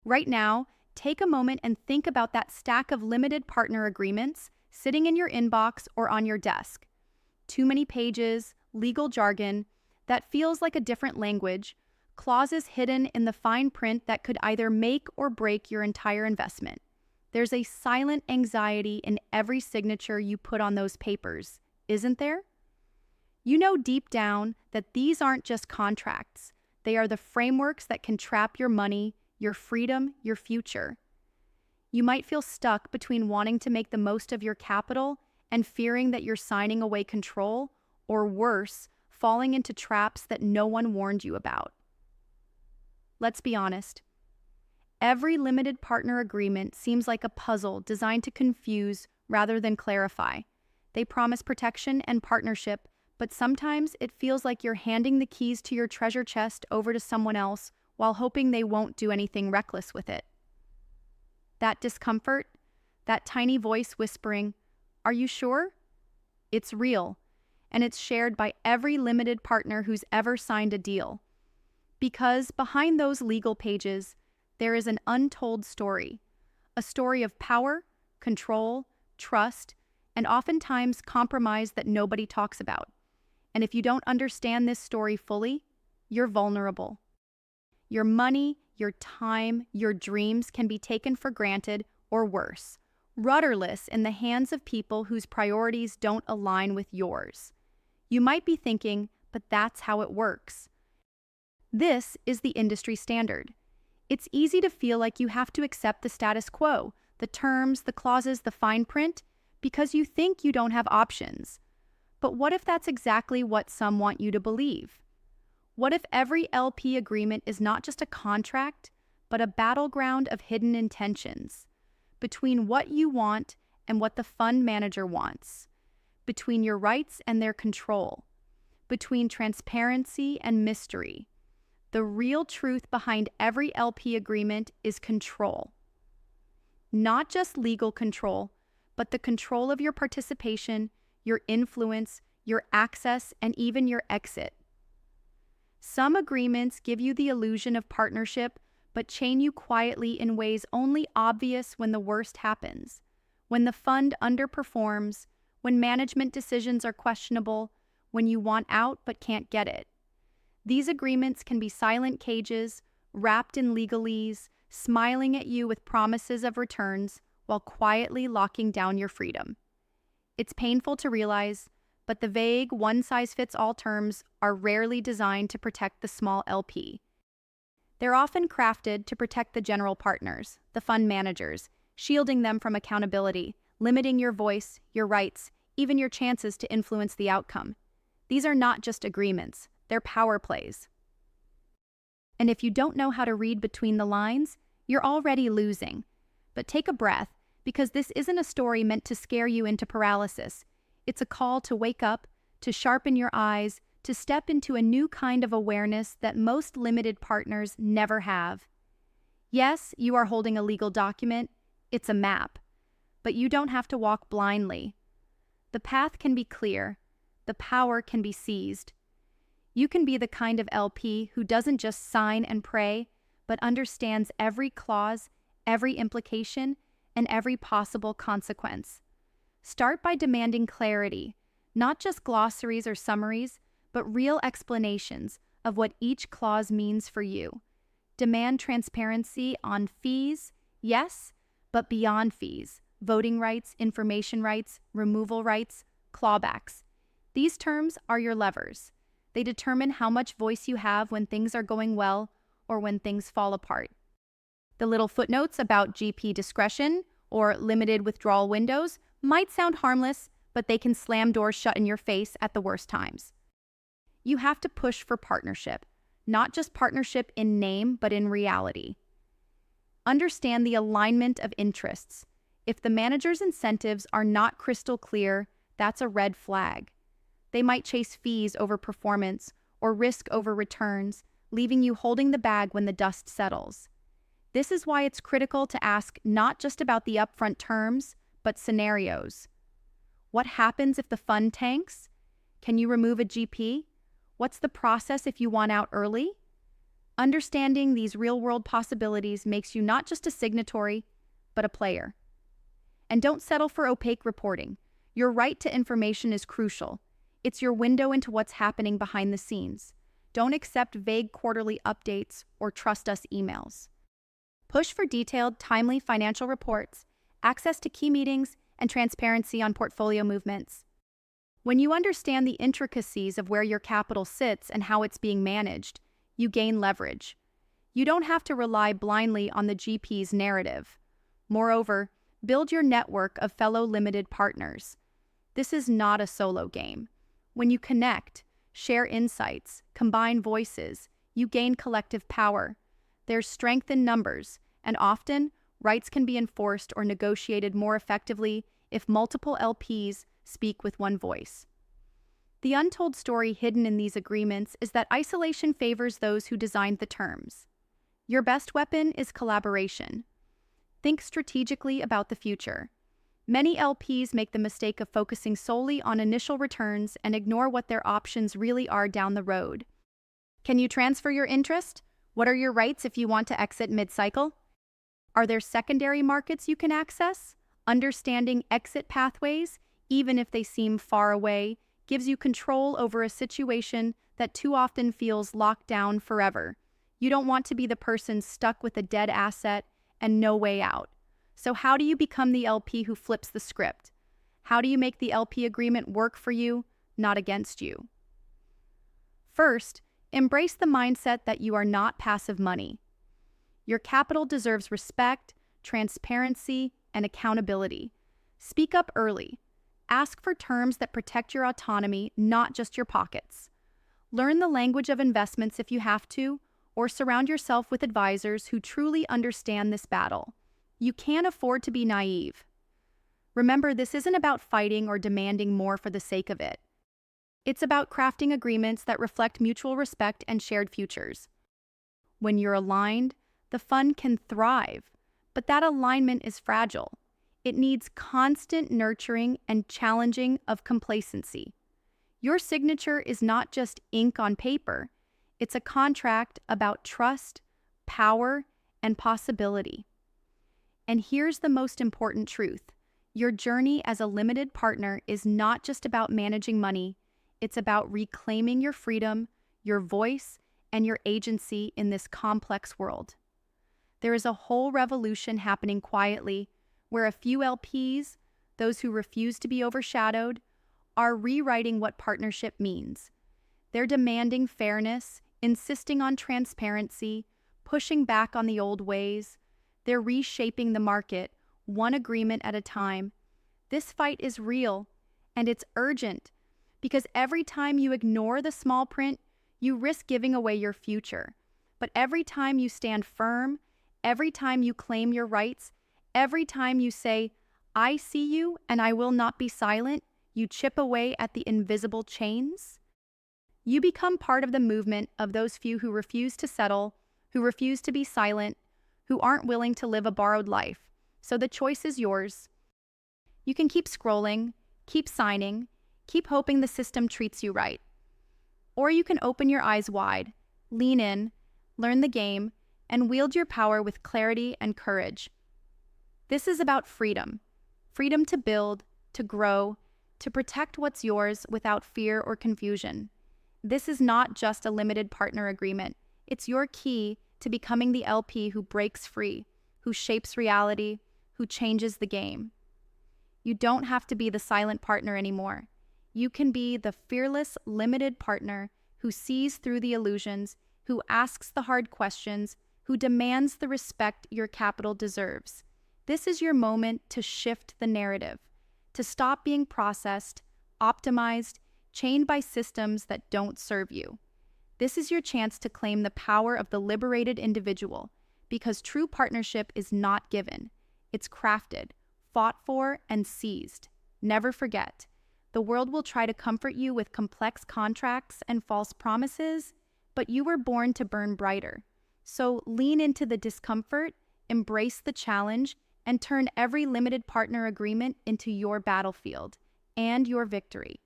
Right now, take a moment and think about that stack of limited partner agreements sitting in your inbox or on your desk. Too many pages, legal jargon that feels like a different language, clauses hidden in the fine print that could either make or break your entire investment. There's a silent anxiety in every signature you put on those papers, isn't there? You know deep down that these aren't just contracts. They are the frameworks that can trap your money, your freedom, your future. You might feel stuck between wanting to make the most of your capital and fearing that you're signing away control, or worse, falling into traps that no one warned you about. Let's be honest. Every limited partner agreement seems like a puzzle designed to confuse rather than clarify. They promise protection and partnership, but sometimes it feels like you're handing the keys to your treasure chest over to someone else while hoping they won't do anything reckless with it. That discomfort, that tiny voice whispering, "Are you sure?" It's real, and it's shared by every limited partner who's ever signed a deal. Because behind those legal pages, there is an untold story. A story of power, control, trust, and oftentimes compromise that nobody talks about. And if you don't understand this story fully, you're vulnerable. Your money, your time, your dreams can be taken for granted, or worse, rudderless in the hands of people whose priorities don't align with yours. You might be thinking, but that's how it works. This is the industry standard. It's easy to feel like you have to accept the status quo, the terms, the clauses, the fine print, because you think you don't have options. But what if that's exactly what some want you to believe? What if every LP agreement is not just a contract, but a battleground of hidden intentions? Between what you want and what the fund manager wants. Between your rights and their control. Between transparency and mystery. The real truth behind every LP agreement is control. Not just legal control, but the control of your participation, your influence, your access, and even your exit. Some agreements give you the illusion of partnership, but chain you quietly in ways only obvious when the worst happens, when the fund underperforms, when management decisions are questionable, when you want out but can't get it. These agreements can be silent cages, wrapped in legalese, smiling at you with promises of returns while quietly locking down your freedom. It's painful to realize, but the vague, one-size-fits-all terms are rarely designed to protect the small LP. They're often crafted to protect the general partners, the fund managers, shielding them from accountability, limiting your voice, your rights, even your chances to influence the outcome. These are not just agreements, they're power plays. And if you don't know how to read between the lines, you're already losing. But take a breath, because this isn't a story meant to scare you into paralysis. It's a call to wake up, to sharpen your eyes, to step into a new kind of awareness that most limited partners never have. Yes, you are holding a legal document. It's a map. But you don't have to walk blindly. The path can be clear. The power can be seized. You can be the kind of LP who doesn't just sign and pray, but understands every clause, every implication, and every possible consequence. Start by demanding clarity, not just glossaries or summaries, but real explanations of what each clause means for you. Demand transparency on fees, yes, but beyond fees, voting rights, information rights, removal rights, clawbacks. These terms are your levers. They determine how much voice you have when things are going well or when things fall apart. The little footnotes about GP discretion or limited withdrawal windows might sound harmless, but they can slam doors shut in your face at the worst times. You have to push for partnership, not just partnership in name, but in reality. Understand the alignment of interests. If the manager's incentives are not crystal clear, that's a red flag. They might chase fees over performance or risk over returns, leaving you holding the bag when the dust settles. This is why it's critical to ask not just about the upfront terms, but scenarios. What happens if the fund tanks? Can you remove a GP? What's the process if you want out early? Understanding these real-world possibilities makes you not just a signatory, but a player. And don't settle for opaque reporting. Your right to information is crucial. It's your window into what's happening behind the scenes. Don't accept vague quarterly updates or trust us emails. Push for detailed, timely financial reports, access to key meetings, and transparency on portfolio movements. When you understand the intricacies of where your capital sits and how it's being managed, you gain leverage. You don't have to rely blindly on the GP's narrative. Moreover, build your network of fellow limited partners. This is not a solo game. When you connect, share insights, combine voices, you gain collective power. There's strength in numbers, and often, rights can be enforced or negotiated more effectively if multiple LPs speak with one voice. The untold story hidden in these agreements is that isolation favors those who designed the terms. Your best weapon is collaboration. Think strategically about the future. Many LPs make the mistake of focusing solely on initial returns and ignore what their options really are down the road. Can you transfer your interest? What are your rights if you want to exit mid-cycle? Are there secondary markets you can access? Understanding exit pathways, even if they seem far away, gives you control over a situation that too often feels locked down forever. You don't want to be the person stuck with a dead asset and no way out. So how do you become the LP who flips the script? How do you make the LP agreement work for you, not against you? First, embrace the mindset that you are not passive money. Your capital deserves respect, transparency, and accountability. Speak up early. Ask for terms that protect your autonomy, not just your pockets. Learn the language of investments if you have to, or surround yourself with advisors who truly understand this battle. You can't afford to be naive. Remember, this isn't about fighting or demanding more for the sake of it. It's about crafting agreements that reflect mutual respect and shared futures. When you're aligned, the fund can thrive, but that alignment is fragile. It needs constant nurturing and challenging of complacency. Your signature is not just ink on paper. It's a contract about trust, power, and possibility. And here's the most important truth. Your journey as a limited partner is not just about managing money. It's about reclaiming your freedom, your voice, and your agency in this complex world. There is a whole revolution happening quietly, where a few LPs, those who refuse to be overshadowed, are rewriting what partnership means. They're demanding fairness, insisting on transparency, pushing back on the old ways. They're reshaping the market, one agreement at a time. This fight is real, and it's urgent, because every time you ignore the small print, you risk giving away your future. But every time you stand firm, every time you claim your rights, every time you say, "I see you and I will not be silent," you chip away at the invisible chains. You become part of the movement of those few who refuse to settle, who refuse to be silent, who aren't willing to live a borrowed life. So the choice is yours. You can keep scrolling, keep signing, keep hoping the system treats you right. Or you can open your eyes wide, lean in, learn the game, and wield your power with clarity and courage. This is about freedom. Freedom to build, to grow, to protect what's yours without fear or confusion. This is not just a limited partner agreement. It's your key to becoming the LP who breaks free, who shapes reality, who changes the game. You don't have to be the silent partner anymore. You can be the fearless, limited partner who sees through the illusions, who asks the hard questions, who demands the respect your capital deserves. This is your moment to shift the narrative, to stop being processed, optimized, chained by systems that don't serve you. This is your chance to claim the power of the liberated individual, because true partnership is not given. It's crafted, fought for, and seized. Never forget, the world will try to comfort you with complex contracts and false promises, but you were born to burn brighter. So lean into the discomfort, embrace the challenge, and turn every limited partner agreement into your battlefield and your victory.